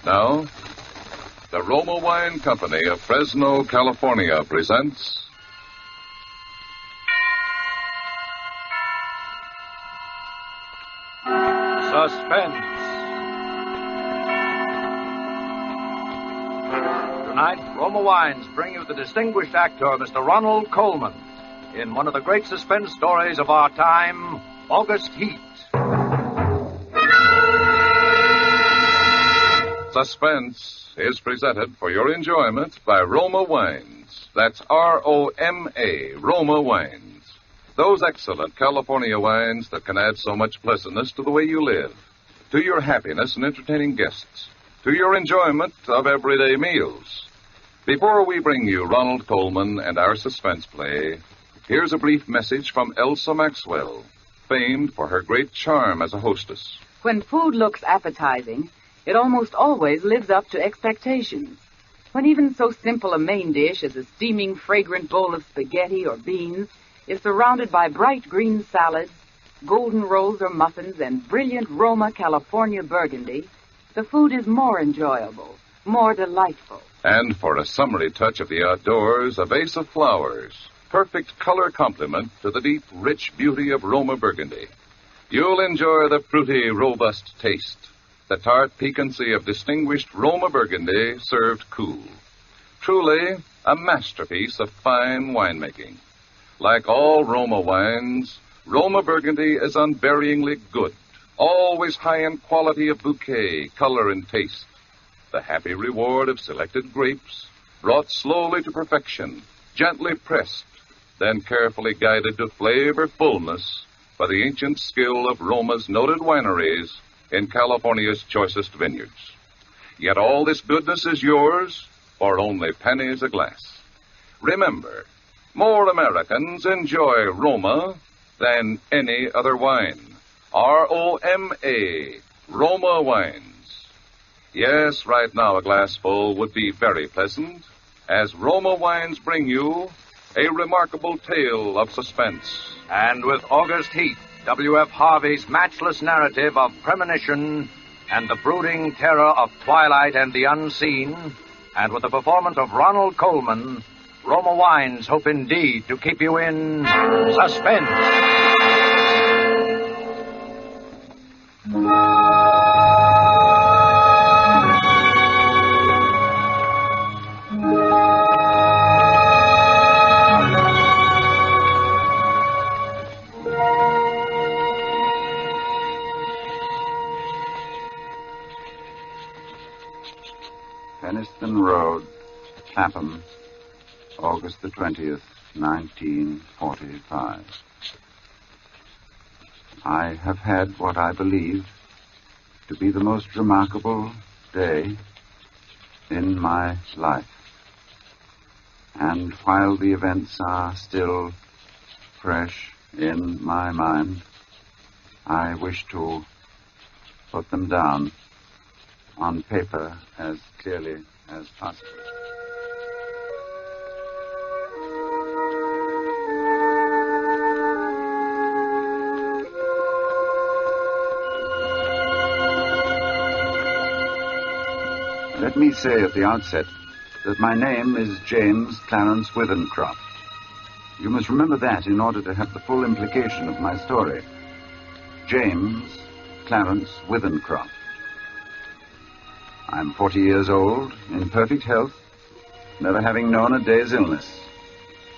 Now, the Roma Wine Company of Fresno, California presents Suspense. Tonight, Roma Wines bring you the distinguished actor, Mr. Ronald Coleman, in one of the great suspense stories of our time, August Heat. Suspense is presented for your enjoyment by Roma Wines. That's R-O-M-A, Roma Wines. Those excellent California wines that can add so much pleasantness to the way you live, to your happiness in entertaining guests, to your enjoyment of everyday meals. Before we bring you Ronald Coleman and our suspense play, here's a brief message from Elsa Maxwell, famed for her great charm as a hostess. When food looks appetizing, it almost always lives up to expectations. When even so simple a main dish as a steaming, fragrant bowl of spaghetti or beans is surrounded by bright green salads, golden rolls or muffins, and brilliant Roma California burgundy, the food is more enjoyable, more delightful. And for a summery touch of the outdoors, a vase of flowers, perfect color complement to the deep, rich beauty of Roma burgundy. You'll enjoy the fruity, robust taste, the tart piquancy of distinguished Roma burgundy served cool. Truly, a masterpiece of fine winemaking. Like all Roma wines, Roma burgundy is unvaryingly good, always high in quality of bouquet, color, and taste. The happy reward of selected grapes, brought slowly to perfection, gently pressed, then carefully guided to flavor fullness by the ancient skill of Roma's noted wineries in California's choicest vineyards. Yet all this goodness is yours for only pennies a glass. Remember, more Americans enjoy Roma than any other wine. R-O-M-A, Roma Wines. Yes, right now a glassful would be very pleasant, as Roma Wines bring you a remarkable tale of suspense. And with August Heat, W.F. Harvey's matchless narrative of premonition and the brooding terror of twilight and the unseen, and with the performance of Ronald Coleman, Roma Wines hope indeed to keep you in suspense. Penniston Road, Clapham, August the 20th, 1945. I have had what I believe to be the most remarkable day in my life. And while the events are still fresh in my mind, I wish to put them down on paper as clearly as possible. Let me say at the outset that my name is James Clarence Withencroft. You must remember that in order to have the full implication of my story. James Clarence Withencroft. I'm 40 years old, in perfect health, never having known a day's illness.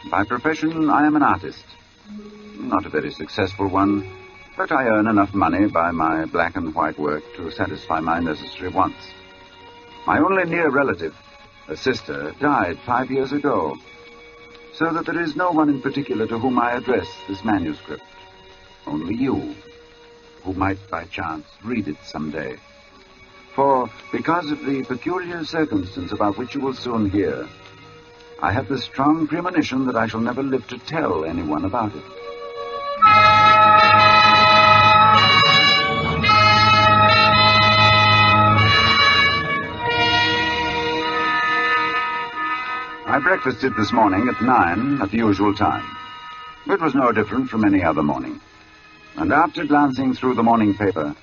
By profession, I am an artist. Not a very successful one, but I earn enough money by my black and white work to satisfy my necessary wants. My only near relative, a sister, died 5 years ago, so that there is no one in particular to whom I address this manuscript. Only you, who might by chance read it someday. For, because of the peculiar circumstance about which you will soon hear, I have the strong premonition that I shall never live to tell anyone about it. I breakfasted this morning at 9 at the usual time. It was no different from any other morning. And after glancing through the morning paper,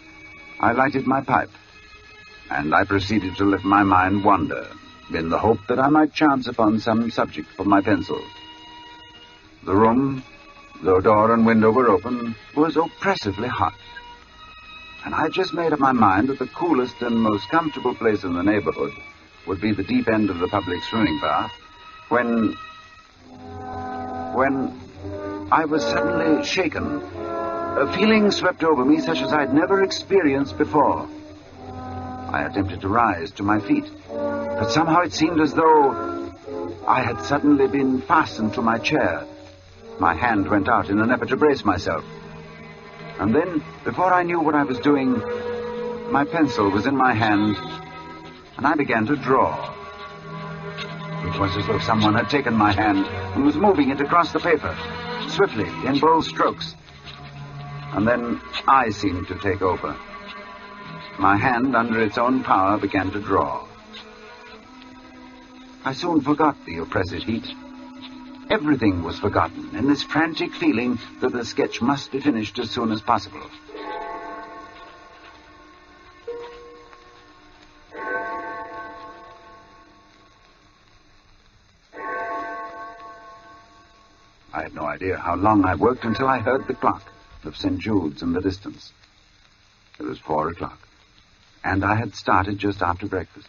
I lighted my pipe and I proceeded to let my mind wander, in the hope that I might chance upon some subject for my pencil. The room, though door and window were open, was oppressively hot. And I had just made up my mind that the coolest and most comfortable place in the neighborhood would be the deep end of the public swimming bath, when I was suddenly shaken. A feeling swept over me such as I'd never experienced before. I attempted to rise to my feet, but somehow it seemed as though I had suddenly been fastened to my chair. My hand went out in an effort to brace myself. And then, before I knew what I was doing, my pencil was in my hand, and I began to draw. It was as though someone had taken my hand and was moving it across the paper, swiftly, in bold strokes. And then I seemed to take over. My hand, under its own power, began to draw. I soon forgot the oppressive heat. Everything was forgotten in this frantic feeling that the sketch must be finished as soon as possible. I had no idea how long I worked until I heard the clock of St. Jude's in the distance. It was 4 o'clock, and I had started just after breakfast.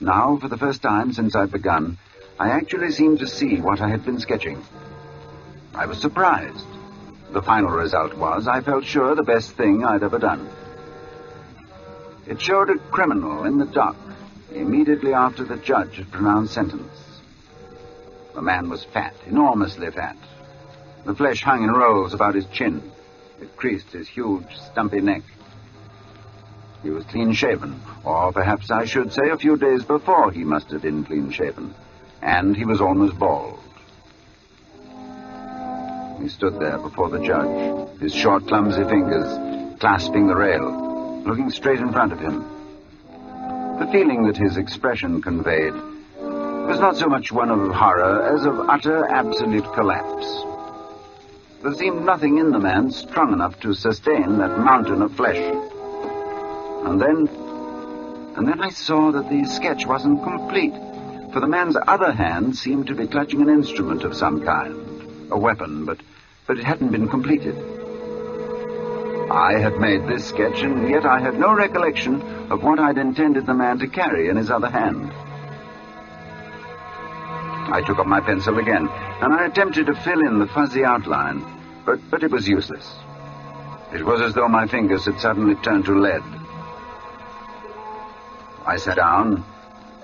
Now, for the first time since I'd begun, I actually seemed to see what I had been sketching. I was surprised. The final result was, I felt sure, the best thing I'd ever done. It showed a criminal in the dock immediately after the judge had pronounced sentence. The man was fat, enormously fat. The flesh hung in rolls about his chin. It creased his huge, stumpy neck. He was clean-shaven, or perhaps I should say a few days before he must have been clean-shaven. And he was almost bald. He stood there before the judge, his short, clumsy fingers clasping the rail, looking straight in front of him. The feeling that his expression conveyed was not so much one of horror as of utter, absolute collapse. There seemed nothing in the man strong enough to sustain that mountain of flesh. And then I saw that the sketch wasn't complete. For the man's other hand seemed to be clutching an instrument of some kind, a weapon, but it hadn't been completed. I had made this sketch, and yet I had no recollection of what I'd intended the man to carry in his other hand. I took up my pencil again, and I attempted to fill in the fuzzy outline, but it was useless. It was as though my fingers had suddenly turned to lead. I sat down,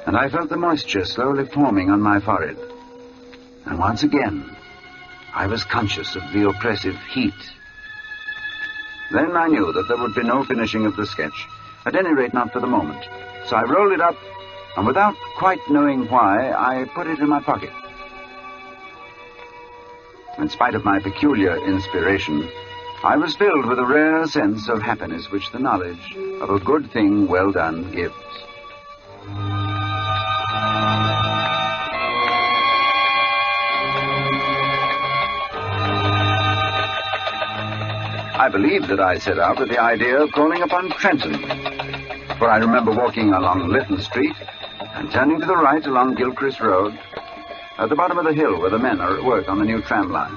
and I felt the moisture slowly forming on my forehead. And once again, I was conscious of the oppressive heat. Then I knew that there would be no finishing of the sketch, at any rate not for the moment. So I rolled it up, and without quite knowing why, I put it in my pocket. In spite of my peculiar inspiration, I was filled with a rare sense of happiness which the knowledge of a good thing well done gives. I believe that I set out with the idea of calling upon Trenton, for I remember walking along Lytton Street and turning to the right along Gilchrist Road, at the bottom of the hill where the men are at work on the new tram line.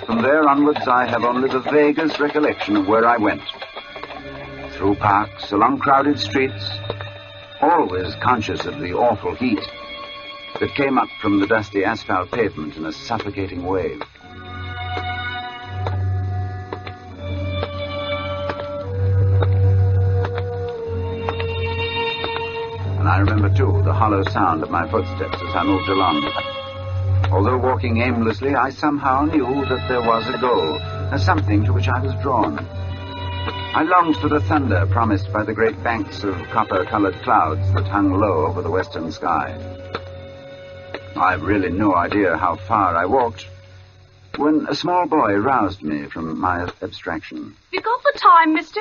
From there onwards, I have only the vaguest recollection of where I went. Through parks, along crowded streets, always conscious of the awful heat that came up from the dusty asphalt pavement in a suffocating wave. And I remember, too, the hollow sound of my footsteps as I moved along. Although walking aimlessly, I somehow knew that there was a goal, a something to which I was drawn. I longed for the thunder promised by the great banks of copper-colored clouds that hung low over the western sky. I've really no idea how far I walked when a small boy roused me from my abstraction. You got the time, mister?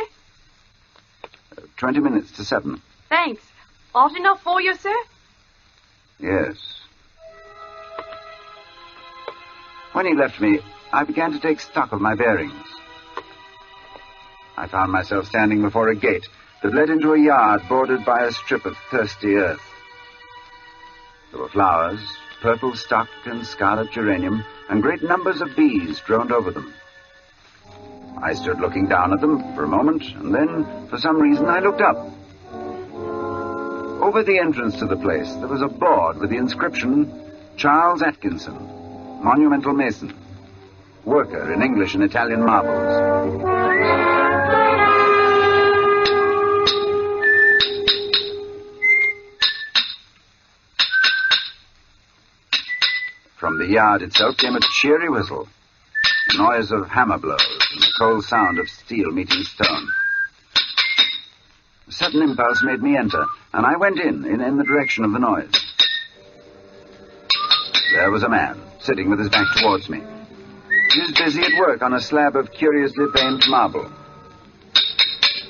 20 minutes to 7. Thanks. Often enough for you, sir? Yes. When he left me, I began to take stock of my bearings. I found myself standing before a gate, that led into a yard bordered by a strip of thirsty earth. There were flowers, purple stock and scarlet geranium, and great numbers of bees droned over them. I stood looking down at them for a moment, and then, for some reason, I looked up. Over the entrance to the place, there was a board with the inscription, Charles Atkinson, Monumental Mason, worker in English and Italian marbles. From the yard itself came a cheery whistle, the noise of hammer blows and the cold sound of steel meeting stone. A sudden impulse made me enter, and I went in the direction of the noise. There was a man, sitting with his back towards me. He was busy at work on a slab of curiously veined marble.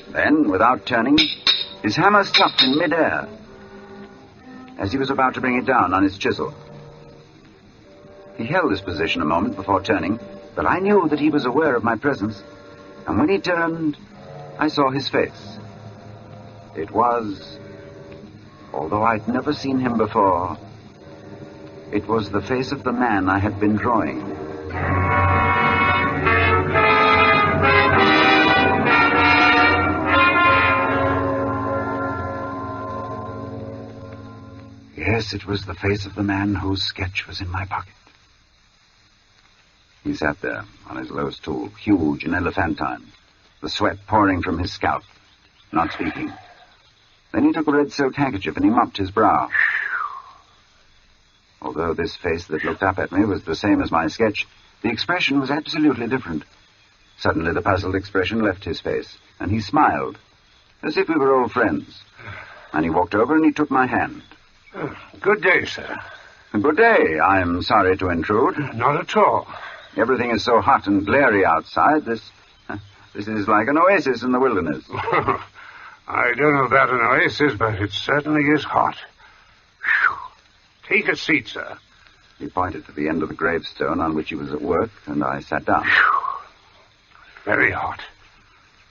Then, without turning, his hammer stopped in mid-air, as he was about to bring it down on his chisel. He held this position a moment before turning, but I knew that he was aware of my presence, and when he turned, I saw his face. It was, although I'd never seen him before, it was the face of the man I had been drawing. Yes, it was the face of the man whose sketch was in my pocket. He sat there on his low stool, huge and elephantine, the sweat pouring from his scalp, not speaking. Then he took a red silk handkerchief and he mopped his brow. Although this face that looked up at me was the same as my sketch, the expression was absolutely different. Suddenly the puzzled expression left his face, and he smiled, as if we were old friends. And he walked over and he took my hand. Good day, sir. Good day. I'm sorry to intrude. Not at all. Everything is so hot and glary outside. This is like an oasis in the wilderness. I don't know about an oasis, but it certainly is hot. Whew. Take a seat, sir. He pointed to the end of the gravestone on which he was at work, and I sat down. Whew. Very hot.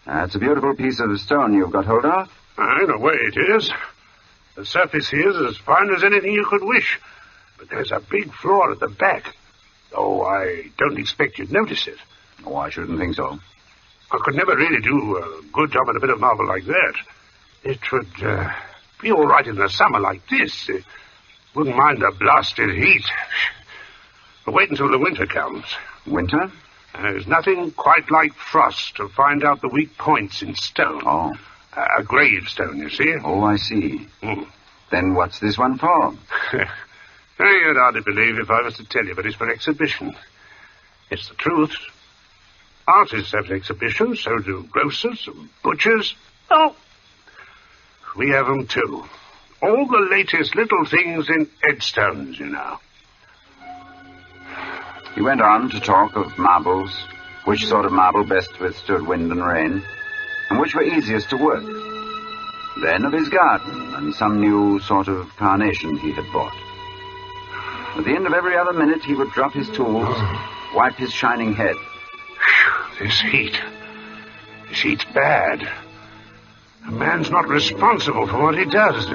That's a beautiful piece of stone you've got hold of. In a way it is. The surface here is as fine as anything you could wish, but there's a big flaw at the back. Oh, I don't expect you'd notice it. Oh, I shouldn't think so. I could never really do a good job at a bit of marble like that. It would be all right in the summer like this. Wouldn't mind the blasted heat. But wait until the winter comes. Winter? There's nothing quite like frost to find out the weak points in stone. Oh. A gravestone, you see. Oh, I see. Then what's this one for? You'd hardly believe if I was to tell you, but it's for exhibition. It's the truth. Artists have exhibitions, so do grocers and butchers. Oh, we have them too. All the latest little things in headstones, you know. He went on to talk of marbles, which sort of marble best withstood wind and rain, and which were easiest to work. Then of his garden and some new sort of carnation he had bought. At the end of every other minute, he would drop his tools, wipe his shining head. This heat's bad. A man's not responsible for what he does.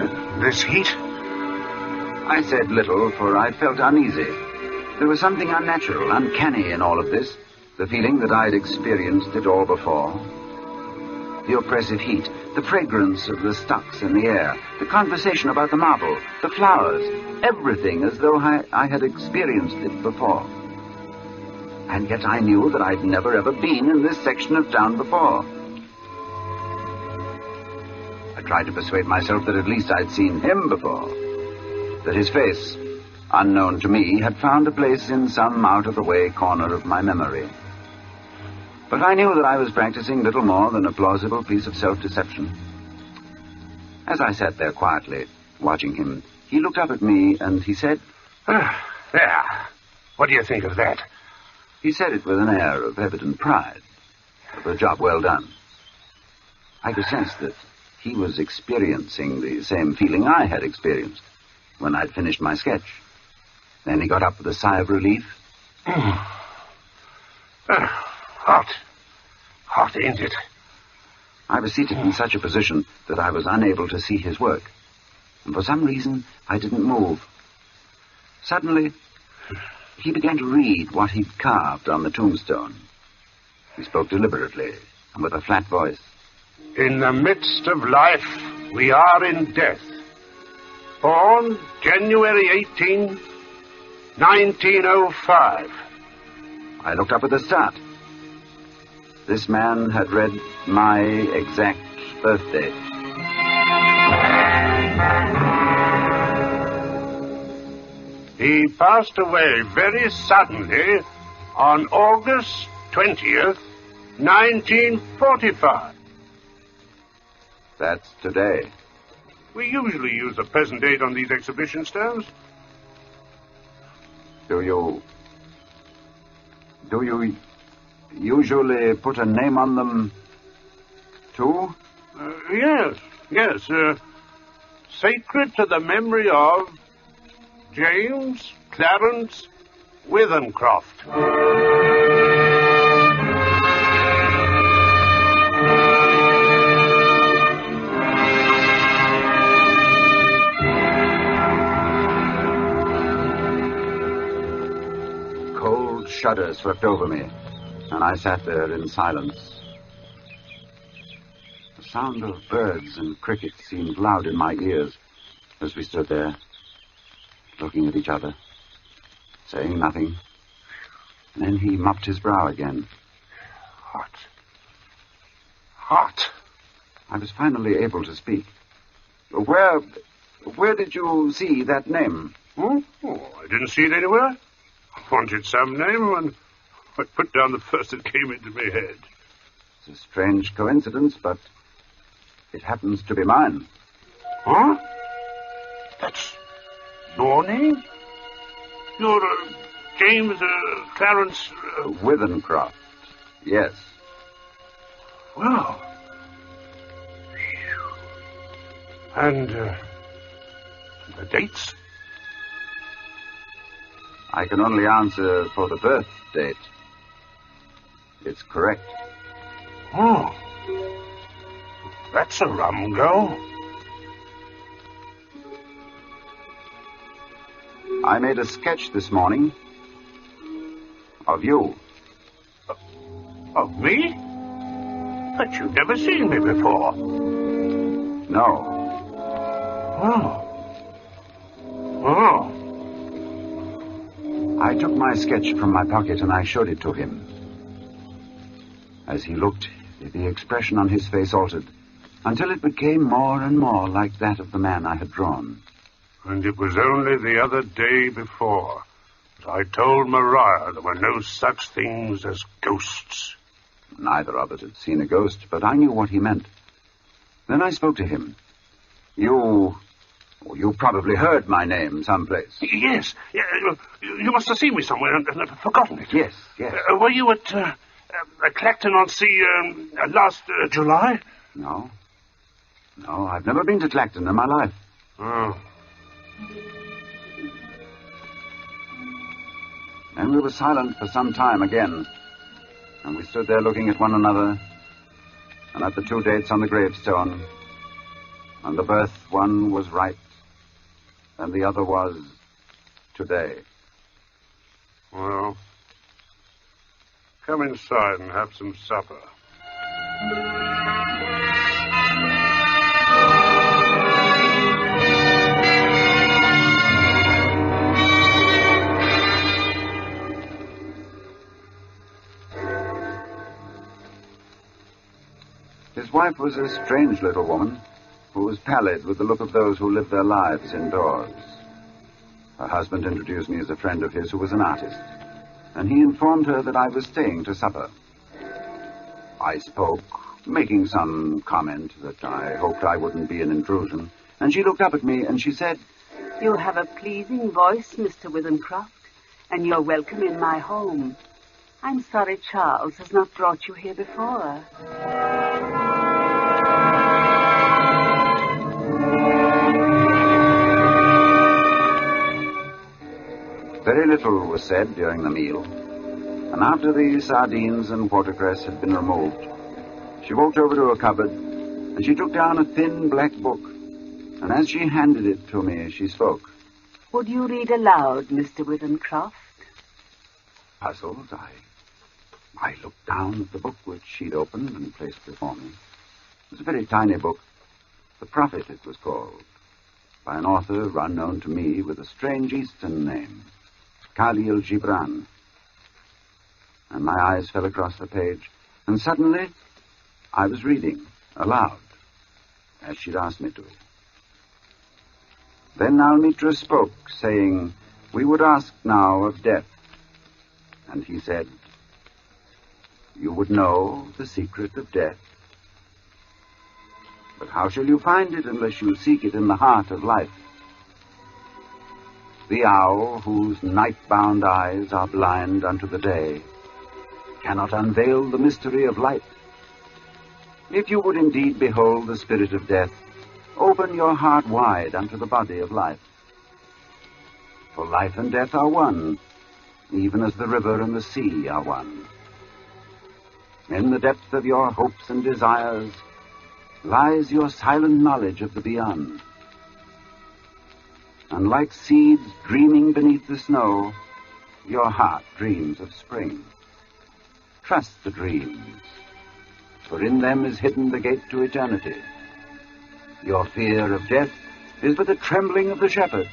This heat. I said little, for I felt uneasy. There was something unnatural, uncanny in all of this, the feeling that I'd experienced it all before. The oppressive heat, the fragrance of the stocks in the air, the conversation about the marble, the flowers, everything as though I had experienced it before. And yet I knew that I'd never ever been in this section of town before. I tried to persuade myself that at least I'd seen him before, that his face, unknown to me, had found a place in some out-of-the-way corner of my memory. But I knew that I was practicing little more than a plausible piece of self-deception. As I sat there quietly, watching him, he looked up at me and he said, There. What do you think of that? He said it with an air of evident pride, of a job well done. I could sense that he was experiencing the same feeling I had experienced when I'd finished my sketch. Then he got up with a sigh of relief. Hot. Hot, ain't it? I was seated in such a position that I was unable to see his work. And for some reason, I didn't move. Suddenly, he began to read what he'd carved on the tombstone. He spoke deliberately and with a flat voice. In the midst of life, we are in death. Born January 18, 1905. I looked up with a start. This man had read my exact birthday. He passed away very suddenly on August 20th, 1945. That's today. We usually use the present date on these exhibition stones. Do you usually put a name on them, too? Yes. Sacred to the memory of James Clarence Withencroft. Cold shudder swept over me, and I sat there in silence. The sound of birds and crickets seemed loud in my ears as we stood there, looking at each other, saying nothing. And then he mopped his brow again. Hot. I was finally able to speak. Where did you see that name? Oh, I didn't see it anywhere. I wanted some name, and I put down the first that came into my head. It's a strange coincidence, but it happens to be mine. Huh? That's your name? You're James Clarence... Withencroft, yes. Well... And the dates? I can only answer for the birth date. It's correct. Oh. That's a rum go. I made a sketch this morning of you. Of me? But you've never seen me before. No. Oh. I took my sketch from my pocket and I showed it to him. As he looked, the expression on his face altered, until it became more and more like that of the man I had drawn. And it was only the other day before that I told Maria there were no such things as ghosts. Neither of us had seen a ghost, but I knew what he meant. Then I spoke to him. You probably heard my name someplace. Yes. You must have seen me somewhere and forgotten it. Yes. Were you at Clacton-on-Sea last July? No, I've never been to Clacton in my life. Oh. Then we were silent for some time again, and we stood there looking at one another, and at the two dates on the gravestone, and the birth one was right, and the other was today. Well, come inside and have some supper. His wife was a strange little woman who was pallid with the look of those who live their lives indoors. Her husband introduced me as a friend of his who was an artist, and he informed her that I was staying to supper. I spoke, making some comment that I hoped I wouldn't be an intrusion, and she looked up at me and she said, "You have a pleasing voice, Mr. Withencroft, and you're welcome in my home. I'm sorry Charles has not brought you here before." Very little was said during the meal, and after the sardines and watercress had been removed, She walked over to a cupboard, and she took down a thin black book. And as she handed it to me, she spoke. Would you read aloud, Mr. Withenscroft? Puzzled, I looked down at the book which she'd opened and placed before me. It was a very tiny book. The Prophet, it was called, by an author unknown to me with a strange Eastern name, Khalil Gibran. And my eyes fell across the page, and suddenly I was reading aloud, as she'd asked me to. Then Almitra spoke, saying, we would ask now of death. And he said, you would know the secret of death. But how shall you find it unless you seek it in the heart of life? The owl, whose night-bound eyes are blind unto the day, cannot unveil the mystery of light. If you would indeed behold the spirit of death, open your heart wide unto the body of life. For life and death are one, even as the river and the sea are one. In the depth of your hopes and desires lies your silent knowledge of the beyond. And like seeds dreaming beneath the snow, your heart dreams of spring. Trust the dreams, for in them is hidden the gate to eternity. Your fear of death is but the trembling of the shepherd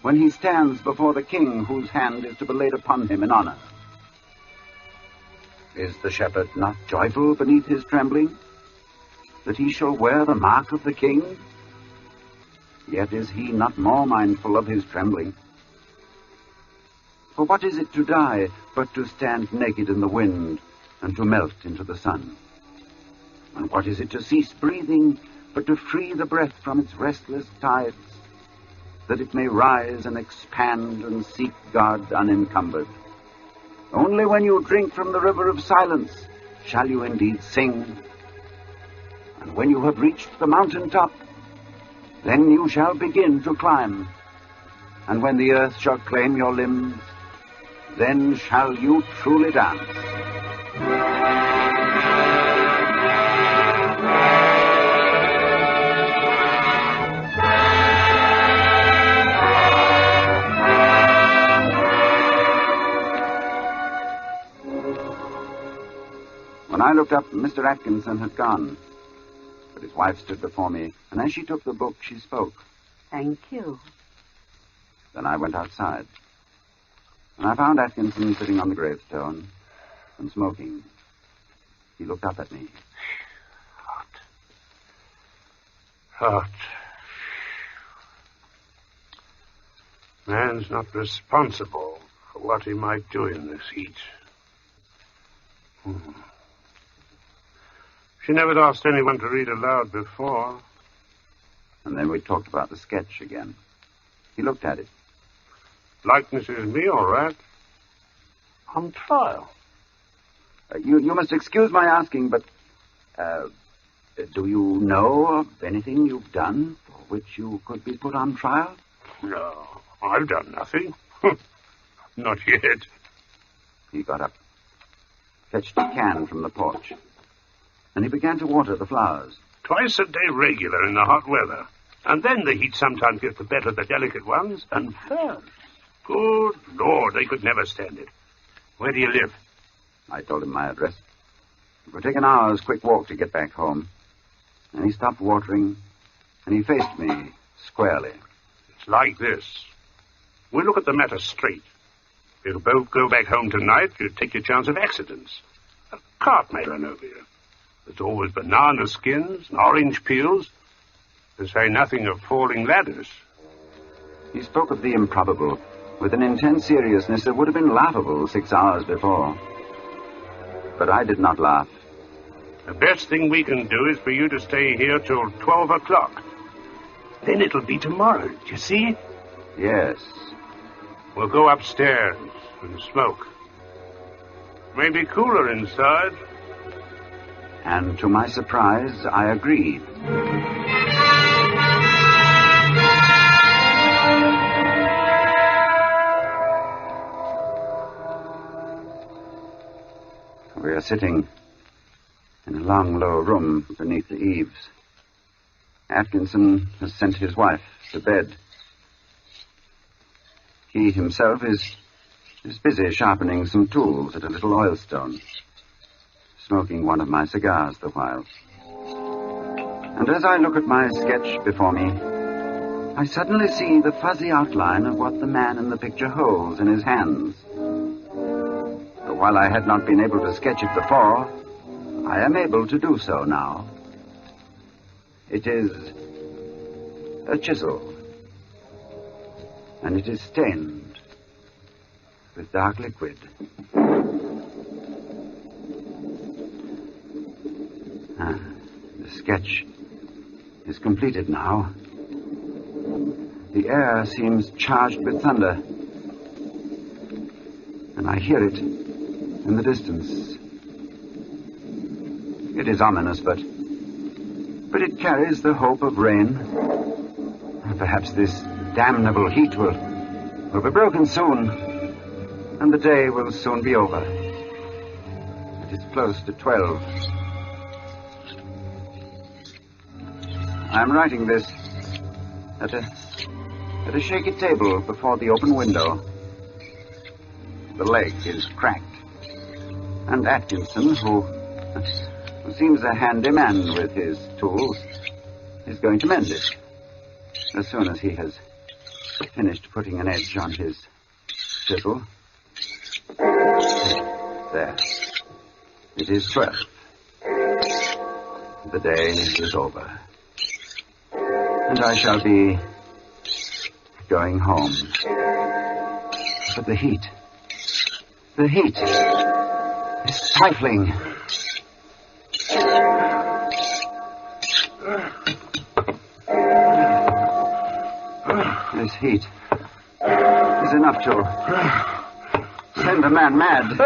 when he stands before the king whose hand is to be laid upon him in honor. Is the shepherd not joyful beneath his trembling, that he shall wear the mark of the king? Yet is he not more mindful of his trembling. For what is it to die but to stand naked in the wind and to melt into the sun? And what is it to cease breathing but to free the breath from its restless tides, that it may rise and expand and seek God unencumbered? Only when you drink from the river of silence shall you indeed sing. And when you have reached the mountain top, then you shall begin to climb. And when the earth shall claim your limbs, then shall you truly dance. When I looked up, Mr. Atkinson had gone. But his wife stood before me, and as she took the book, she spoke. Thank you. Then I went outside. And I found Atkinson sitting on the gravestone and smoking. He looked up at me. Hot. Man's not responsible for what he might do in this heat. She never asked anyone to read aloud before. And then we talked about the sketch again. He looked at it. Likeness is me, all right. On trial. You must excuse my asking, but do you know of anything you've done for which you could be put on trial? No, I've done nothing. Not yet. He got up, fetched a can from the porch, and he began to water the flowers. Twice a day regular in the hot weather. And then the heat sometimes gets the better of the delicate ones, and ferns. Good Lord, they could never stand it. Where do you live? I told him my address. It would take an hour's quick walk to get back home. And he stopped watering, and he faced me squarely. It's like this. We'll look at the matter straight. If you'll both go back home tonight, you take your chance of accidents. A cart may run over you. There's always banana skins and orange peels, to say nothing of falling ladders. He spoke of the improbable with an intense seriousness that would have been laughable 6 hours before. But I did not laugh. The best thing we can do is for you to stay here till 12 o'clock. Then it'll be tomorrow, do you see? Yes. We'll go upstairs and smoke. Maybe cooler inside. And to my surprise, I agreed. We are sitting in a long, low room beneath the eaves. Atkinson has sent his wife to bed. He himself is busy sharpening some tools at a little oilstone, smoking one of my cigars the while. And as I look at my sketch before me, I suddenly see the fuzzy outline of what the man in the picture holds in his hands. But while I had not been able to sketch it before, I am able to do so now. It is a chisel, and it is stained with dark liquid. The sketch is completed now. The air seems charged with thunder, and I hear it in the distance. It is ominous, but it carries the hope of rain. Perhaps this damnable heat will be broken soon, and the day will soon be over. It is close to 12. I am writing this at a shaky table before the open window. The leg is cracked, and Atkinson, who seems a handy man with his tools, is going to mend it as soon as he has finished putting an edge on his chisel. There. It is 12. The day is over, and I shall be going home. But the heat is stifling. This heat is enough to send a man mad.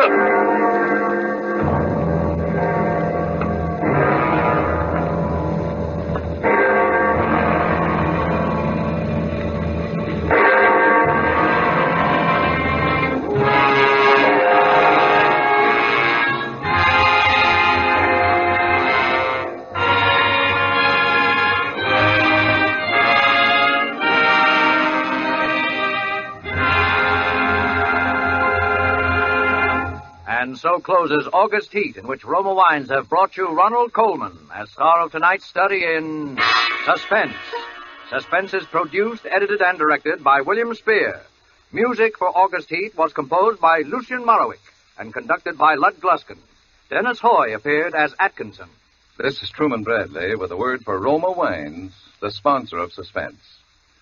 And so closes August Heat, in which Roma Wines have brought you Ronald Coleman as star of tonight's study in Suspense. Suspense is produced, edited, and directed by William Spear. Music for August Heat was composed by Lucien Morawick and conducted by Lud Gluskin. Dennis Hoy appeared as Atkinson. This is Truman Bradley with a word for Roma Wines, the sponsor of Suspense.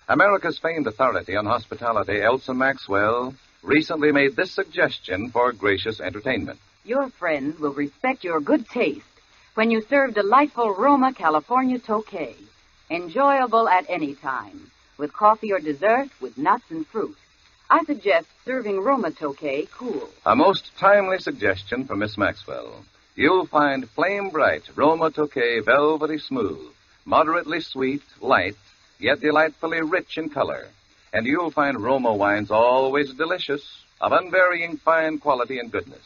America's famed authority on hospitality, Elsa Maxwell, recently made this suggestion for gracious entertainment. Your friends will respect your good taste when you serve delightful Roma California Tokay, enjoyable at any time, with coffee or dessert with nuts and fruit. I suggest serving Roma Tokay cool. A most timely suggestion from Miss Maxwell. You'll find flame bright Roma Tokay velvety smooth, moderately sweet, light, yet delightfully rich in color. And you'll find Roma wines always delicious, of unvarying fine quality and goodness.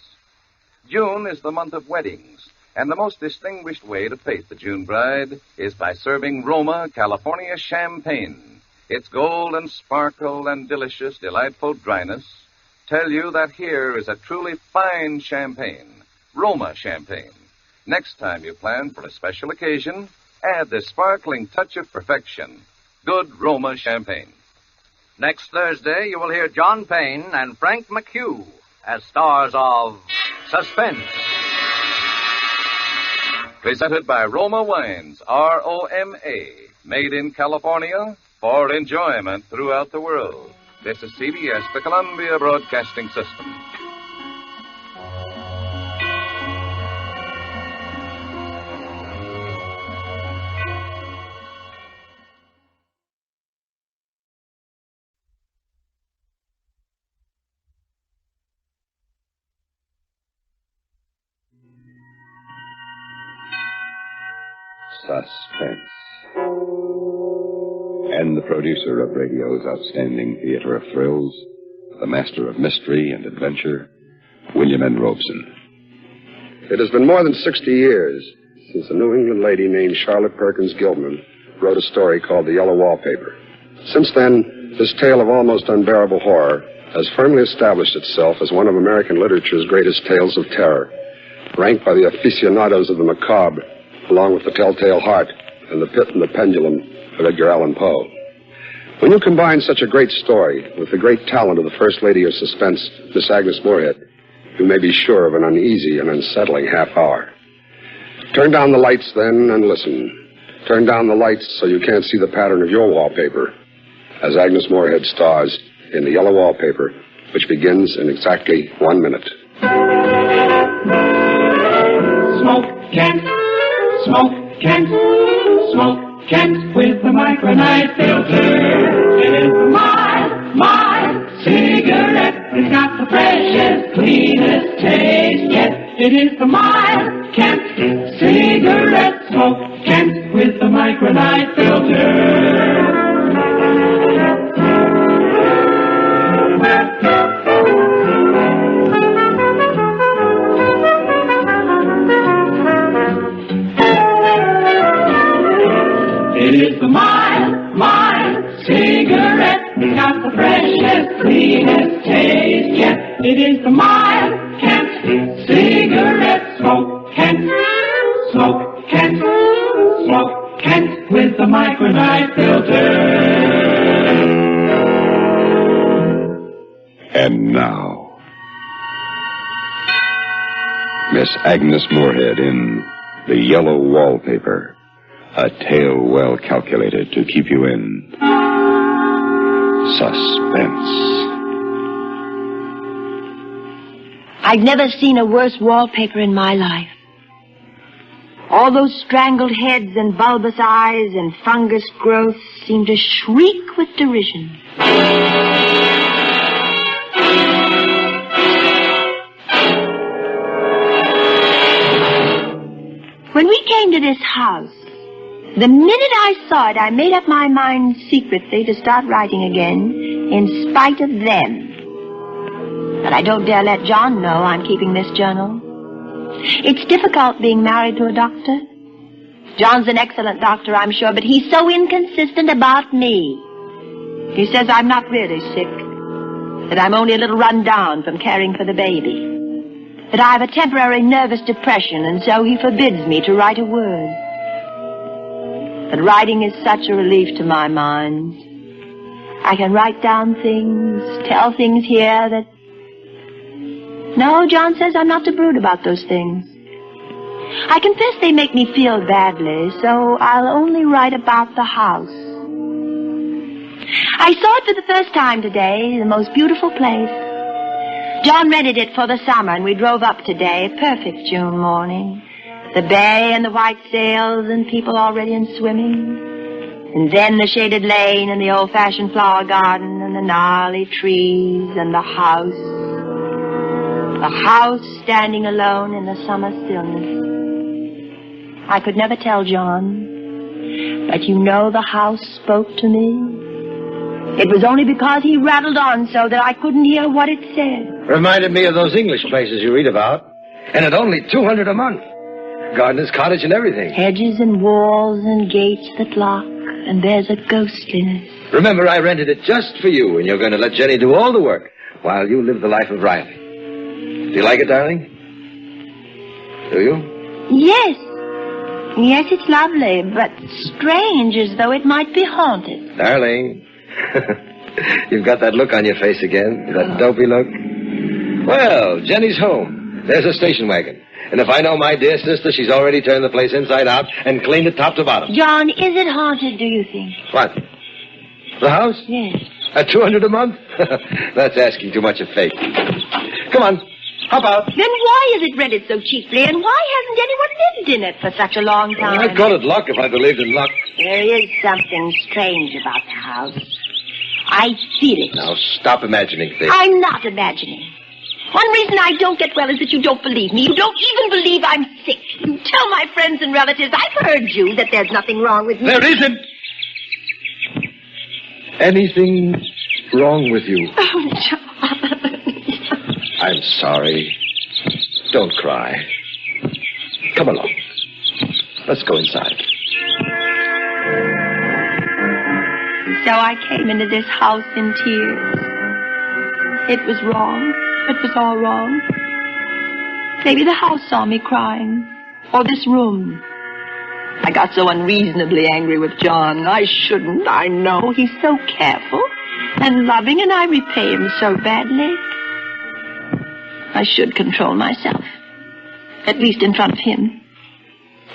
June is the month of weddings, and the most distinguished way to fate the June bride is by serving Roma California Champagne. Its gold and sparkle and delicious, delightful dryness tell you that here is a truly fine champagne, Roma Champagne. Next time you plan for a special occasion, add this sparkling touch of perfection, good Roma Champagne. Next Thursday, you will hear John Payne and Frank McHugh as stars of Suspense. Presented by Roma Wines, R-O-M-A, made in California for enjoyment throughout the world. This is CBS, the Columbia Broadcasting System. Suspense. And the producer of radio's outstanding theater of thrills, the master of mystery and adventure, William N. Robeson. It has been more than 60 years since a New England lady named Charlotte Perkins Gilman wrote a story called The Yellow Wallpaper. Since then, this tale of almost unbearable horror has firmly established itself as one of American literature's greatest tales of terror, ranked by the aficionados of the macabre, along with The Telltale Heart and The Pit and the Pendulum of Edgar Allan Poe. When you combine such a great story with the great talent of the First Lady of Suspense, Miss Agnes Moorehead, you may be sure of an uneasy and unsettling half hour. Turn down the lights, then, and listen. Turn down the lights so you can't see the pattern of your wallpaper, as Agnes Moorehead stars in The Yellow Wallpaper, which begins in exactly 1 minute. Smoke Kent, smoke Kent, smoke Kent with the micronite filter. It is my cigarette. It's got the freshest, cleanest taste yet. It is the mild Kent cigarette. Smoke Kent with the micronite filter. It is the mild cigarette. It's got the freshest, cleanest taste yet. It is the mild Kent cigarette. Smoke Kent, smoke Kent, smoke Kent with the micronite filter. And now, Miss Agnes Moorehead in The Yellow Wallpaper, a tale well calculated to keep you in suspense. I've never seen a worse wallpaper in my life. All those strangled heads and bulbous eyes and fungus growths seem to shriek with derision. When we came to this house, the minute I saw it, I made up my mind secretly to start writing again, in spite of them. But I don't dare let John know I'm keeping this journal. It's difficult being married to a doctor. John's an excellent doctor, I'm sure, but he's so inconsistent about me. He says I'm not really sick, that I'm only a little run down from caring for the baby, that I have a temporary nervous depression, and so he forbids me to write a word. But writing is such a relief to my mind. I can write down things, tell things here that... No, John says I'm not to brood about those things. I confess they make me feel badly, so I'll only write about the house. I saw it for the first time today, the most beautiful place. John rented it for the summer, and we drove up today, perfect June morning. The bay and the white sails and people already in swimming. And then the shaded lane and the old-fashioned flower garden and the gnarly trees and the house. The house standing alone in the summer stillness. I could never tell John, but you know the house spoke to me. It was only because he rattled on so that I couldn't hear what it said. Reminded me of those English places you read about. And at only $200 a month. Gardener's cottage and everything. Hedges and walls and gates that lock, and there's a ghostliness. Remember, I rented it just for you, and you're going to let Jenny do all the work while you live the life of Riley. Do you like it, darling? Do you? Yes. Yes, it's lovely, but strange, as though it might be haunted. Darling, you've got that look on your face again, that dopey look. Well, Jenny's home. There's a station wagon. And if I know my dear sister, she's already turned the place inside out and cleaned it top to bottom. John, is it haunted, do you think? What? The house? Yes. At $200 a month? That's asking too much of fate. Come on. Hop out. Then why is it rented so cheaply, and why hasn't anyone lived in it for such a long time? I'd call it luck if I believed in luck. There is something strange about the house. I feel it. Now, stop imagining things. I'm not imagining. One reason I don't get well is that you don't believe me. You don't even believe I'm sick. You tell my friends and relatives, I've heard you, that there's nothing wrong with me. There isn't anything wrong with you. Oh, John. I'm sorry. Don't cry. Come along. Let's go inside. So I came into this house in tears. It was wrong. It was all wrong. Maybe the house saw me crying. Or this room. I got so unreasonably angry with John. I shouldn't, I know. He's so careful and loving, and I repay him so badly. I should control myself. At least in front of him.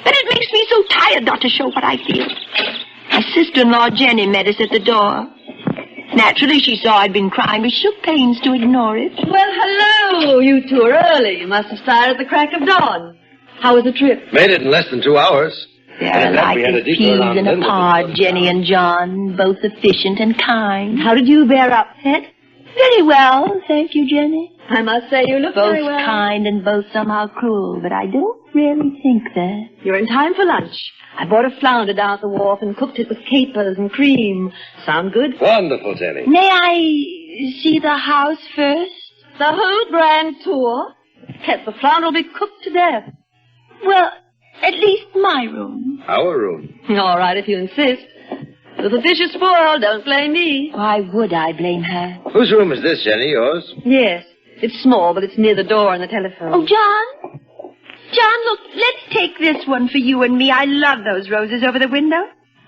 But it makes me so tired not to show what I feel. My sister-in-law, Jenny, met us at the door. Naturally, she saw I'd been crying, but she took pains to ignore it. Well, hello. You two are early. You must have started at the crack of dawn. How was the trip? Made it in less than 2 hours. They're like as peas in a pod, Jenny and John, both efficient and kind. How did you bear up, pet? Very well, thank you, Jenny. I must say you look both very well. Both kind and both somehow cruel, but I don't really think that. You're in time for lunch. I bought a flounder down at the wharf and cooked it with capers and cream. Sound good? Wonderful, Jenny. May I see the house first? The whole grand tour? Pet, the flounder will be cooked to death. Well, at least my room. Our room. All right, if you insist. If the fish is spoiled, don't blame me. Why would I blame her? Whose room is this, Jenny? Yours? Yes. It's small, but it's near the door and the telephone. Oh, John? John, look, let's take this one for you and me. I love those roses over the window.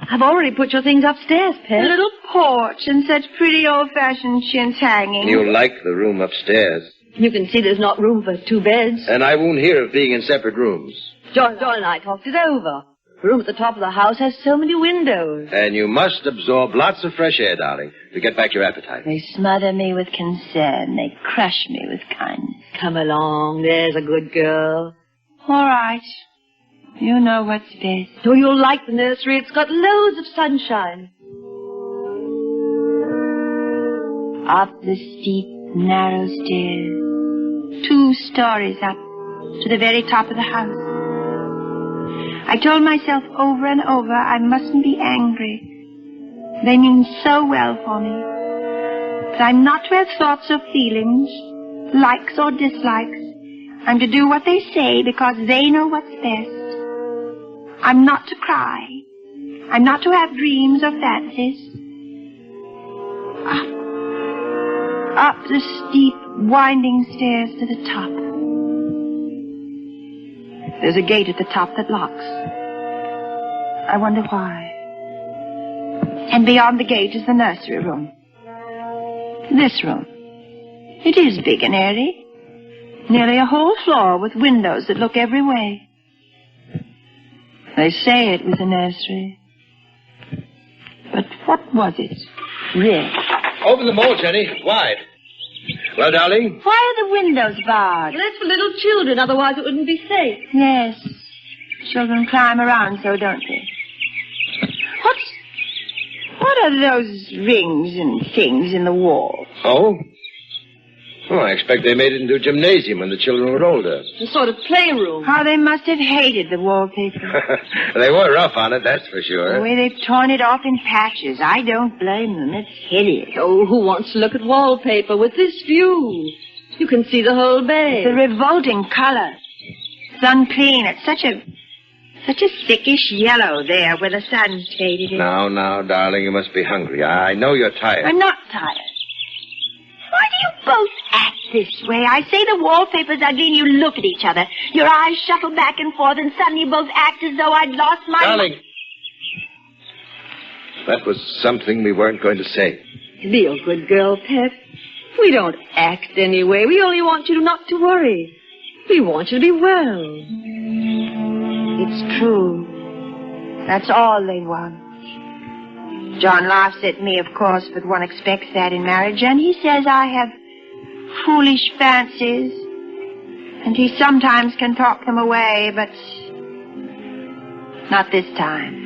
I've already put your things upstairs, Pet. A little porch and such pretty old-fashioned chintz hanging. You like the room upstairs. You can see there's not room for 2 beds. And I won't hear of being in separate rooms. John and I talked it over. The room at the top of the house has so many windows. And you must absorb lots of fresh air, darling, to get back your appetite. They smother me with concern. They crush me with kindness. Come along. There's a good girl. All right. You know what's best. Oh, you'll like the nursery. It's got loads of sunshine. Up the steep, narrow stairs. 2 stories up to the very top of the house. I told myself over and over I mustn't be angry. They mean so well for me. But I'm not to have thoughts or feelings, likes or dislikes. I'm to do what they say because they know what's best. I'm not to cry. I'm not to have dreams or fancies. Up the steep, winding stairs to the top. There's a gate at the top that locks. I wonder why. And beyond the gate is the nursery room. This room. It is big and airy. Nearly a whole floor with windows that look every way. They say it was a nursery. But what was it, really? Open them all, Jenny. Wide. Well, darling? Why are the windows barred? Well, that's for little children, otherwise it wouldn't be safe. Yes. Children climb around so, don't they? What are those rings and things in the wall? Oh? Oh, I expect they made it into a gymnasium when the children were older. A sort of playroom. How they must have hated the wallpaper. They were rough on it, that's for sure. The way they've torn it off in patches. I don't blame them. It's hideous. Oh, who wants to look at wallpaper with this view? You can see the whole bay. It's a revolting color. It's unclean. It's such a sickish yellow there where the sun shaded it. Now, darling, you must be hungry. I know you're tired. I'm not tired. Why do you both act this way? I say the wallpaper's ugly and you look at each other. Your eyes shuffle back and forth and suddenly you both act as though I'd lost my... Darling, that was something we weren't going to say. Be a good girl, Pet. We don't act anyway. We only want you not to worry. We want you to be well. It's true. That's all they want. John laughs at me, of course, but one expects that in marriage, and he says I have foolish fancies, and he sometimes can talk them away, but not this time.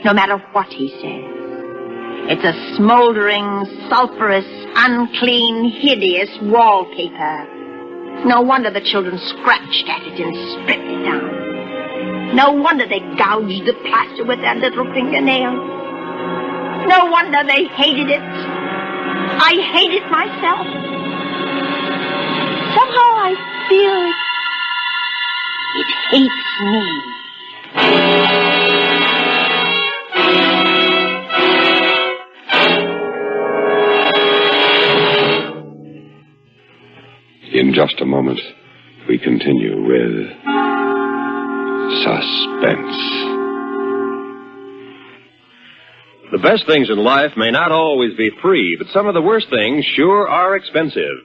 No matter what he says, it's a smoldering, sulphurous, unclean, hideous wallpaper. No wonder the children scratched at it and stripped it down. No wonder they gouged the plaster with their little fingernails. No wonder they hated it. I hate it myself. Somehow I feel It hates me. In just a moment, we continue with Suspense. The best things in life may not always be free, but some of the worst things sure are expensive.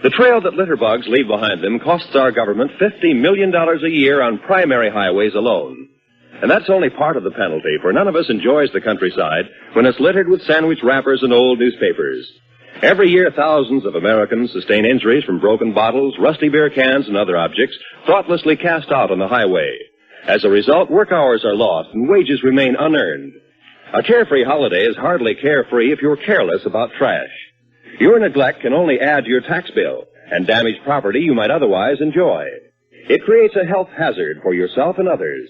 The trail that litterbugs leave behind them costs our government $50 million a year on primary highways alone. And that's only part of the penalty, for none of us enjoys the countryside when it's littered with sandwich wrappers and old newspapers. Every year, thousands of Americans sustain injuries from broken bottles, rusty beer cans, and other objects thoughtlessly cast out on the highway. As a result, work hours are lost and wages remain unearned. A carefree holiday is hardly carefree if you're careless about trash. Your neglect can only add to your tax bill and damage property you might otherwise enjoy. It creates a health hazard for yourself and others.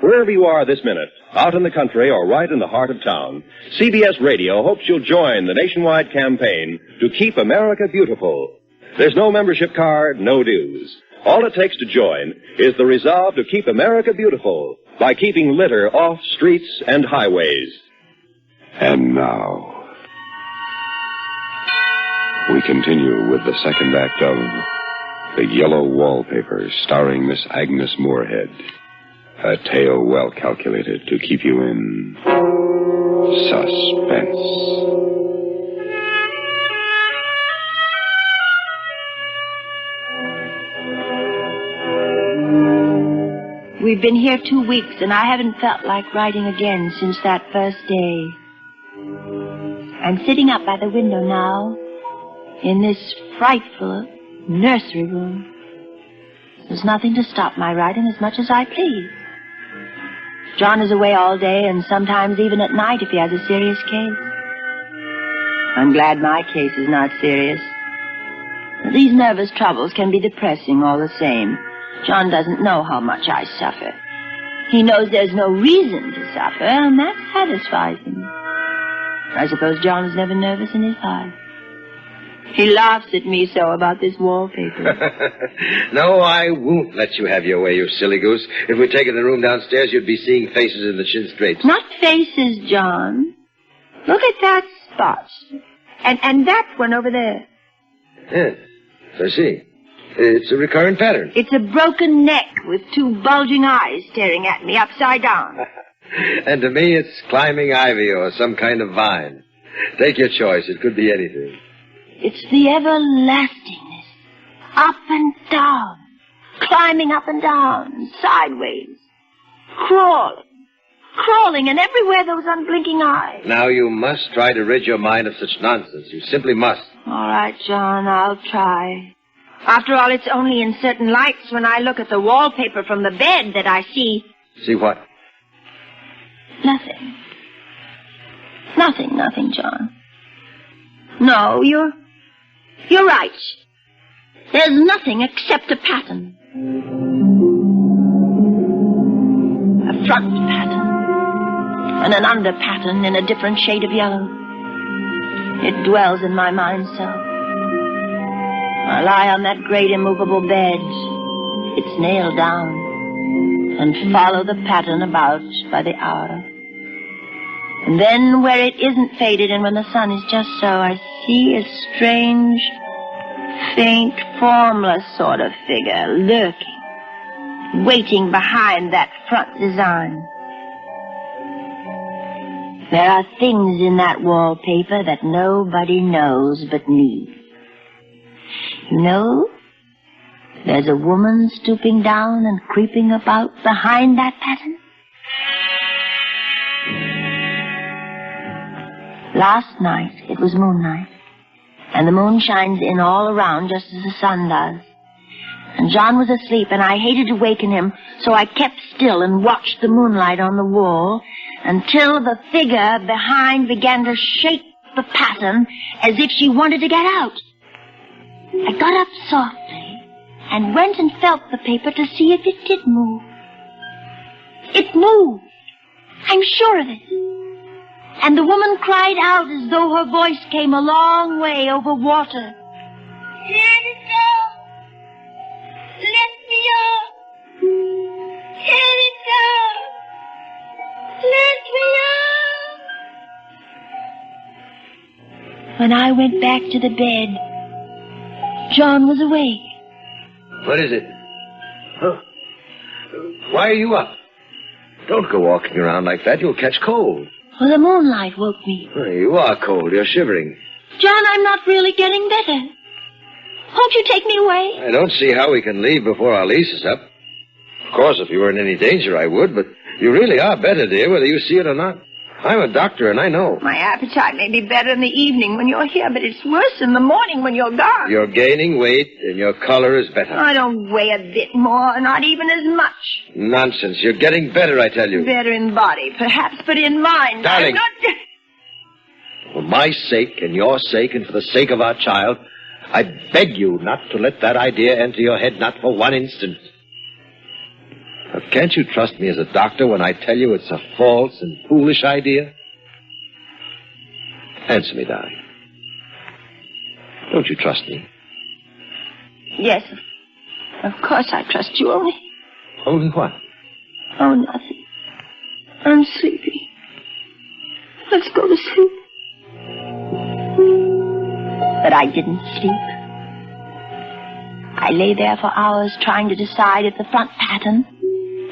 Wherever you are this minute, out in the country or right in the heart of town, CBS Radio hopes you'll join the nationwide campaign to keep America beautiful. There's no membership card, no dues. All it takes to join is the resolve to keep America beautiful by keeping litter off streets and highways. And now, we continue with the second act of The Yellow Wallpaper, starring Miss Agnes Moorehead. A tale well calculated to keep you in suspense. We've been here 2 weeks, and I haven't felt like writing again since that first day. I'm sitting up by the window now, in this frightful nursery room. There's nothing to stop my writing as much as I please. John is away all day, and sometimes even at night if he has a serious case. I'm glad my case is not serious. These nervous troubles can be depressing all the same. John doesn't know how much I suffer. He knows there's no reason to suffer, and that satisfies him. I suppose John is never nervous in his life. He laughs at me so about this wallpaper. No, I won't let you have your way, you silly goose. If we'd taken the room downstairs, you'd be seeing faces in the chintz drapes. Not faces, John. Look at that spot. And that one over there. Yes, I see. It's a recurrent pattern. It's a broken neck with 2 bulging eyes staring at me upside down. And to me, it's climbing ivy or some kind of vine. Take your choice. It could be anything. It's the everlastingness. Up and down. Climbing up and down. Sideways. Crawling, and everywhere those unblinking eyes. Now you must try to rid your mind of such nonsense. You simply must. All right, John, I'll try. After all, it's only in certain lights when I look at the wallpaper from the bed that I see... See what? Nothing. Nothing, John. No, you're right. There's nothing except a pattern. A front pattern. And an under pattern in a different shade of yellow. It dwells in my mind so. I lie on that great immovable bed. It's nailed down. And follow the pattern about by the hour. And then where it isn't faded and when the sun is just so, I see a strange, faint, formless sort of figure lurking, waiting behind that front design. There are things in that wallpaper that nobody knows but me. You know, there's a woman stooping down and creeping about behind that pattern. Last night, it was moonlight, and the moon shines in all around just as the sun does. And John was asleep, and I hated to waken him, so I kept still and watched the moonlight on the wall until the figure behind began to shake the pattern as if she wanted to get out. I got up softly and went and felt the paper to see if it did move. It moved. I'm sure of it. And the woman cried out as though her voice came a long way over water. Let it go! Let me out! When I went back to the bed, John was awake. What is it? Huh? Why are you up? Don't go walking around like that. You'll catch cold. Well, the moonlight woke me. Well, you are cold. You're shivering. John, I'm not really getting better. Won't you take me away? I don't see how we can leave before our lease is up. Of course, if you were in any danger, I would, but you really are better, dear, whether you see it or not. I'm a doctor, and I know. My appetite may be better in the evening when you're here, but it's worse in the morning when you're gone. You're gaining weight, and your color is better. I don't weigh a bit more, not even as much. Nonsense. You're getting better, I tell you. Better in body, perhaps, but in mind. Darling. I'm not... For my sake, and your sake, and for the sake of our child, I beg you not to let that idea enter your head, not for one instant. But can't you trust me as a doctor when I tell you it's a false and foolish idea? Answer me, darling. Don't you trust me? Yes, of course I trust you, only... Only what? Oh, nothing. I'm sleepy. Let's go to sleep. But I didn't sleep. I lay there for hours trying to decide if the front pattern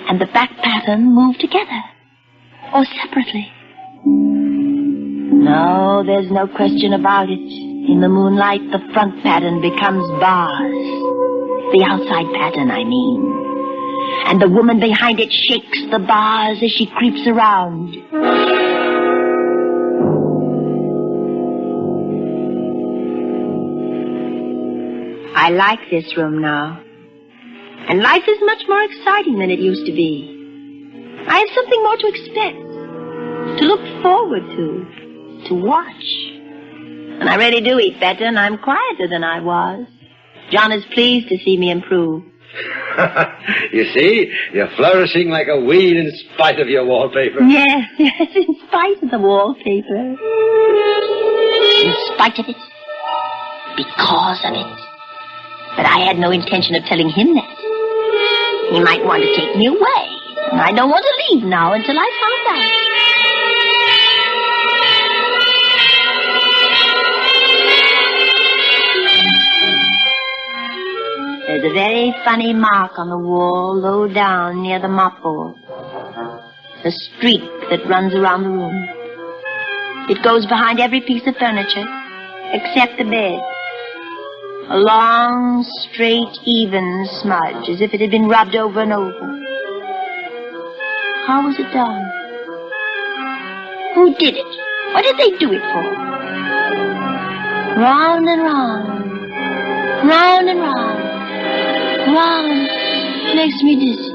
and the back pattern moved together or separately. No, there's no question about it. In the moonlight, the front pattern becomes bars. The outside pattern, I mean. And the woman behind it shakes the bars as she creeps around. I like this room now. And life is much more exciting than it used to be. I have something more to expect, to look forward to watch. And I really do eat better, and I'm quieter than I was. John is pleased to see me improve. You see, you're flourishing like a weed in spite of your wallpaper. Yes, in spite of the wallpaper. In spite of it. Because of it. But I had no intention of telling him that. He might want to take me away. And I don't want to leave now until I find out. There's a very funny mark on the wall low down near the mopboard. A streak that runs around the room. It goes behind every piece of furniture, except the bed. A long, straight, even smudge, as if it had been rubbed over and over. How was it done? Who did it? What did they do it for? Round and round. Round and round. Round. Makes me dizzy.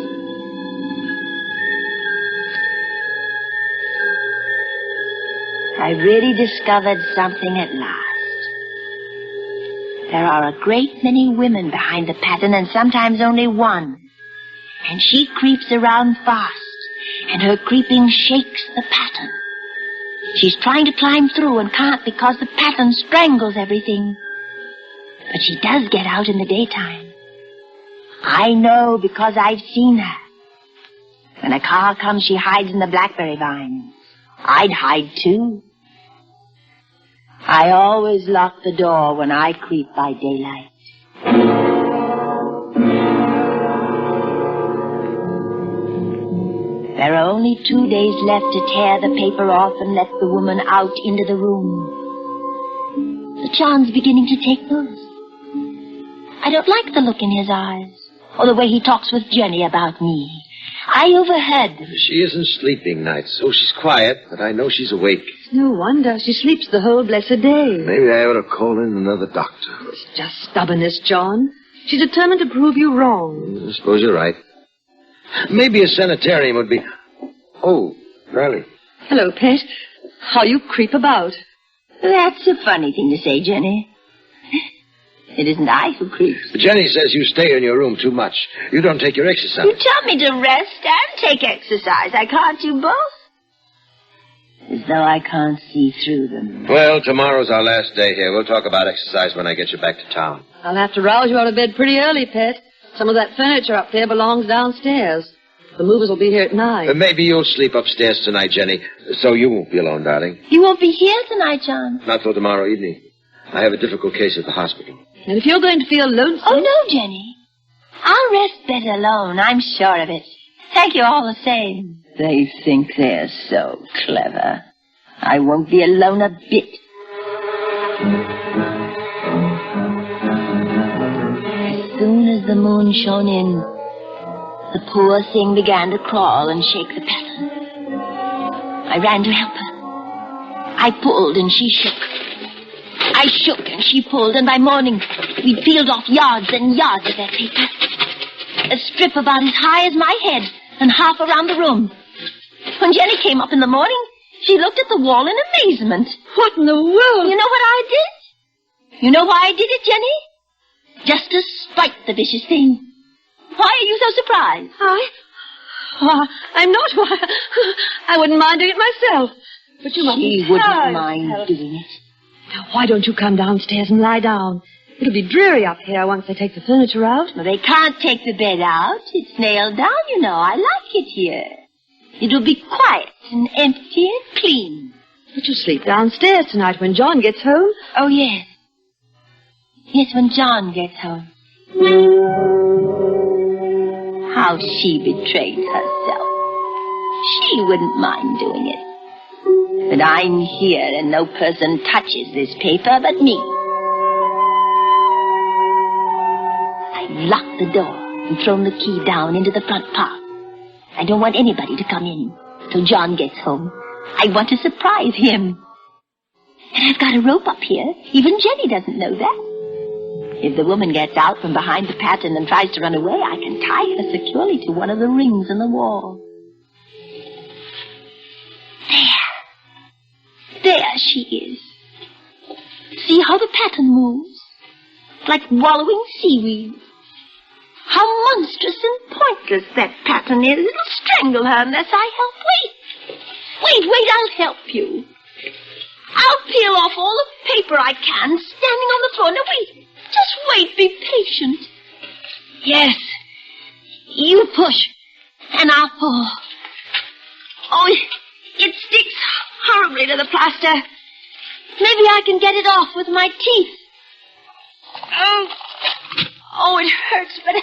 I really discovered something at last. There are a great many women behind the pattern, and sometimes only one. And she creeps around fast, and her creeping shakes the pattern. She's trying to climb through and can't because the pattern strangles everything. But she does get out in the daytime. I know because I've seen her. When a car comes, she hides in the blackberry vines. I'd hide too. I always lock the door when I creep by daylight. There are only 2 days left to tear the paper off and let the woman out into the room. The John's beginning to take notice. I don't like the look in his eyes, or the way he talks with Jenny about me. I overheard them. She isn't sleeping nights, so she's quiet, but I know she's awake. No wonder. She sleeps the whole blessed day. Maybe I ought to call in another doctor. It's just stubbornness, John. She's determined to prove you wrong. I suppose you're right. Maybe a sanitarium would be... Oh, darling. Hello, Pet. How you creep about. That's a funny thing to say, Jenny. It isn't I who creeps. Jenny says you stay in your room too much. You don't take your exercise. You tell me to rest and take exercise. I can't do both. As though I can't see through them. Well, tomorrow's our last day here. We'll talk about exercise when I get you back to town. I'll have to rouse you out of bed pretty early, Pet. Some of that furniture up there belongs downstairs. The movers will be here at 9. Maybe you'll sleep upstairs tonight, Jenny, so you won't be alone, darling. You won't be here tonight, John. Not till tomorrow evening. I have a difficult case at the hospital. And if you're going to feel lonesome... Oh, no, Jenny. I'll rest better alone. I'm sure of it. Thank you all the same. They think they're so clever. I won't be alone a bit. As soon as the moon shone in, the poor thing began to crawl and shake the pattern. I ran to help her. I pulled and she shook. I shook and she pulled, and by morning we'd peeled off yards and yards of that paper. A strip about as high as my head and half around the room. When Jenny came up in the morning, she looked at the wall in amazement. What in the world? You know what I did? You know why I did it, Jenny? Just to spite the vicious thing. Why are you so surprised? I'm not. I wouldn't mind doing it myself. But you mustn't. She wouldn't mind doing it. Now, why don't you come downstairs and lie down? It'll be dreary up here once they take the furniture out. Well, they can't take the bed out. It's nailed down, you know. I like it here. It'll be quiet and empty and clean. But you'll sleep downstairs tonight when John gets home. Oh, yes. Yes, when John gets home. How she betrayed herself. She wouldn't mind doing it. But I'm here and no person touches this paper but me. I've locked the door and thrown the key down into the front park. I don't want anybody to come in till John gets home. I want to surprise him. And I've got a rope up here. Even Jenny doesn't know that. If the woman gets out from behind the pattern and tries to run away, I can tie her securely to one of the rings in the wall. There she is. See how the pattern moves? Like wallowing seaweed. How monstrous and pointless that pattern is. It'll strangle her unless I help. Wait, I'll help you. I'll peel off all the paper I can, standing on the floor. Now, wait. Just wait. Be patient. Yes. You push, and I'll pull. Oh, it sticks horribly to the plaster. Maybe I can get it off with my teeth. Oh, it hurts, but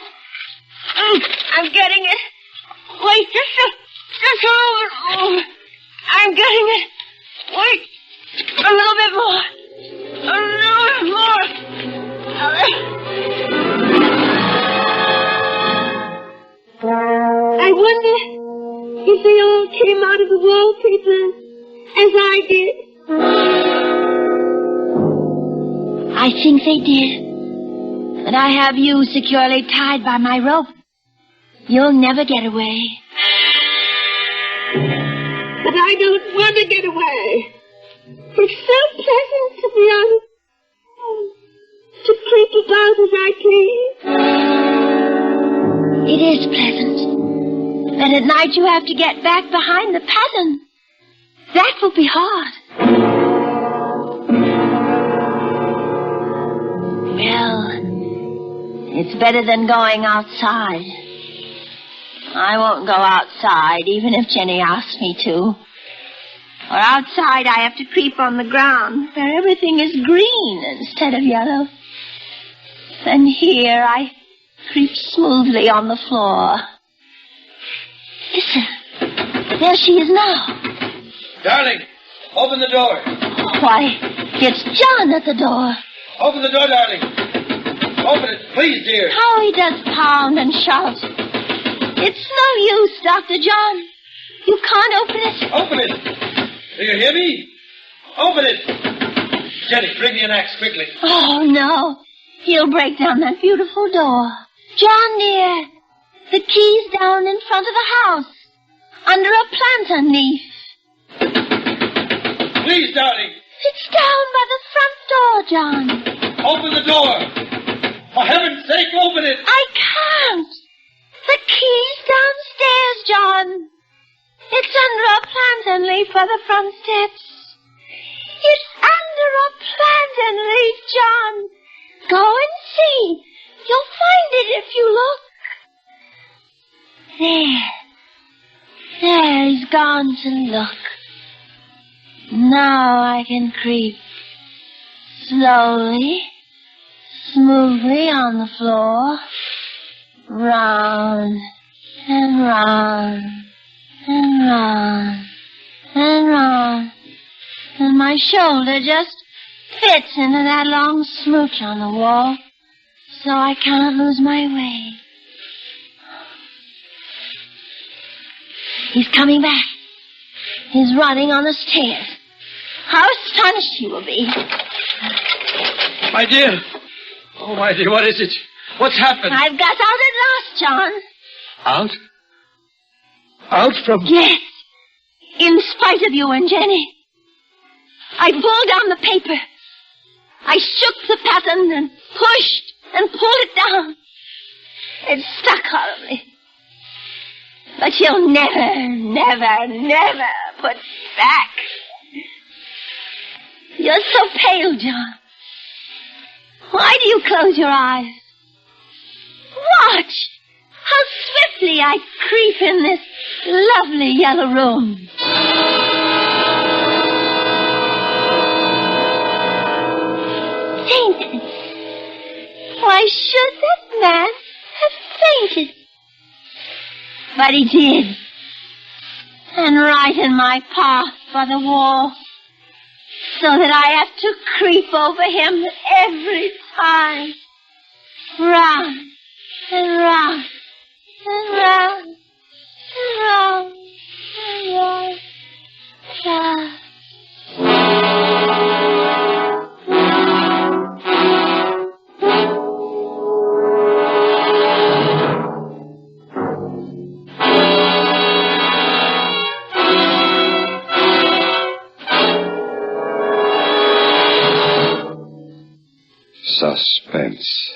I'm getting it. Wait, just a moment. Oh, I'm getting it. Wait, a little bit more. A little bit more. I wonder if they all came out of the wallpaper as I did. I think they did. But I have you securely tied by my rope. You'll never get away. But I don't want to get away. It's so pleasant to be on to creep about as I please. It is pleasant. But at night you have to get back behind the pattern. That will be hard. Well, it's better than going outside. I won't go outside, even if Jenny asks me to. Or outside I have to creep on the ground, where everything is green instead of yellow. And here I creep smoothly on the floor. Listen, there she is now. Darling, open the door. Why, it's John at the door. Open the door, darling. Open it, please, dear. How he does pound and shout. It's no use, Dr. John. You can't open it. Open it. Do you hear me? Open it. Jenny, bring me an axe quickly. Oh, no. He'll break down that beautiful door. John, dear, the key's down in front of the house, under a planter leaf. Please, darling. It's down by the front door, John. Open the door. For heaven's sake, open it. I can't. The key's downstairs, John. It's under a plantain leaf by the front steps. It's under a plantain leaf, John. Go and see. You'll find it if you look. There. gone to look. Now I can creep slowly, smoothly on the floor, round and round and round and round. And my shoulder just fits into that long smooch on the wall, so I can't lose my way. He's coming back. He's running on the stairs. How astonished he will be. My dear. Oh, my dear, what is it? What's happened? I've got out at last, John. Out? Out from... Yes. In spite of you and Jenny. I pulled down the paper. I shook the pattern and pushed and pulled it down. It stuck horribly. But you'll never, never, never put back. You're so pale, John. Why do you close your eyes? Watch how swiftly I creep in this lovely yellow room. Fainted. Why should that man have fainted? But he did. And right in my path by the wall. So that I have to creep over him every time. Round and round and round and round and round. Suspense,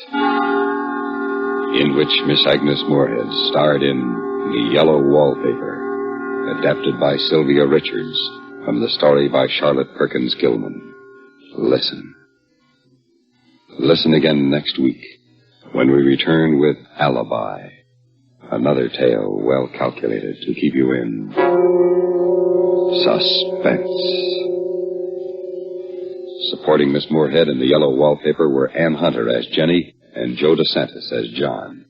in which Miss Agnes Moorehead starred in The Yellow Wallpaper, adapted by Sylvia Richards from the story by Charlotte Perkins Gilman. Listen. Listen again next week when we return with Alibi, another tale well calculated to keep you in suspense. Supporting Miss Moorehead in The Yellow Wallpaper were Ann Hunter as Jenny and Joe DeSantis as John.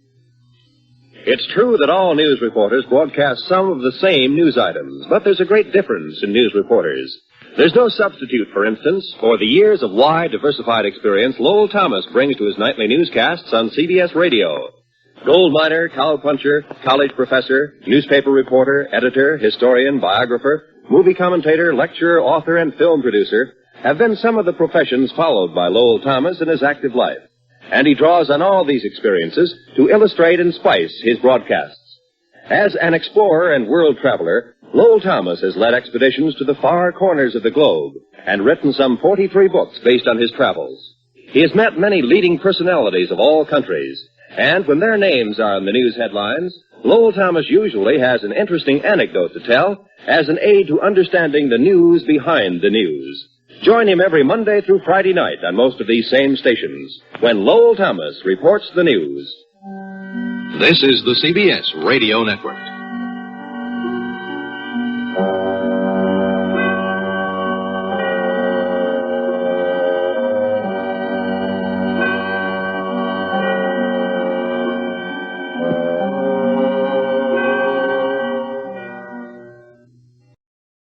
It's true that all news reporters broadcast some of the same news items, but there's a great difference in news reporters. There's no substitute, for instance, for the years of wide, diversified experience Lowell Thomas brings to his nightly newscasts on CBS Radio. Gold miner, cowpuncher, college professor, newspaper reporter, editor, historian, biographer, movie commentator, lecturer, author, and film producer have been some of the professions followed by Lowell Thomas in his active life. And he draws on all these experiences to illustrate and spice his broadcasts. As an explorer and world traveler, Lowell Thomas has led expeditions to the far corners of the globe and written some 43 books based on his travels. He has met many leading personalities of all countries, and when their names are in the news headlines, Lowell Thomas usually has an interesting anecdote to tell as an aid to understanding the news behind the news. Join him every Monday through Friday night on most of these same stations when Lowell Thomas reports the news. This is the CBS Radio Network.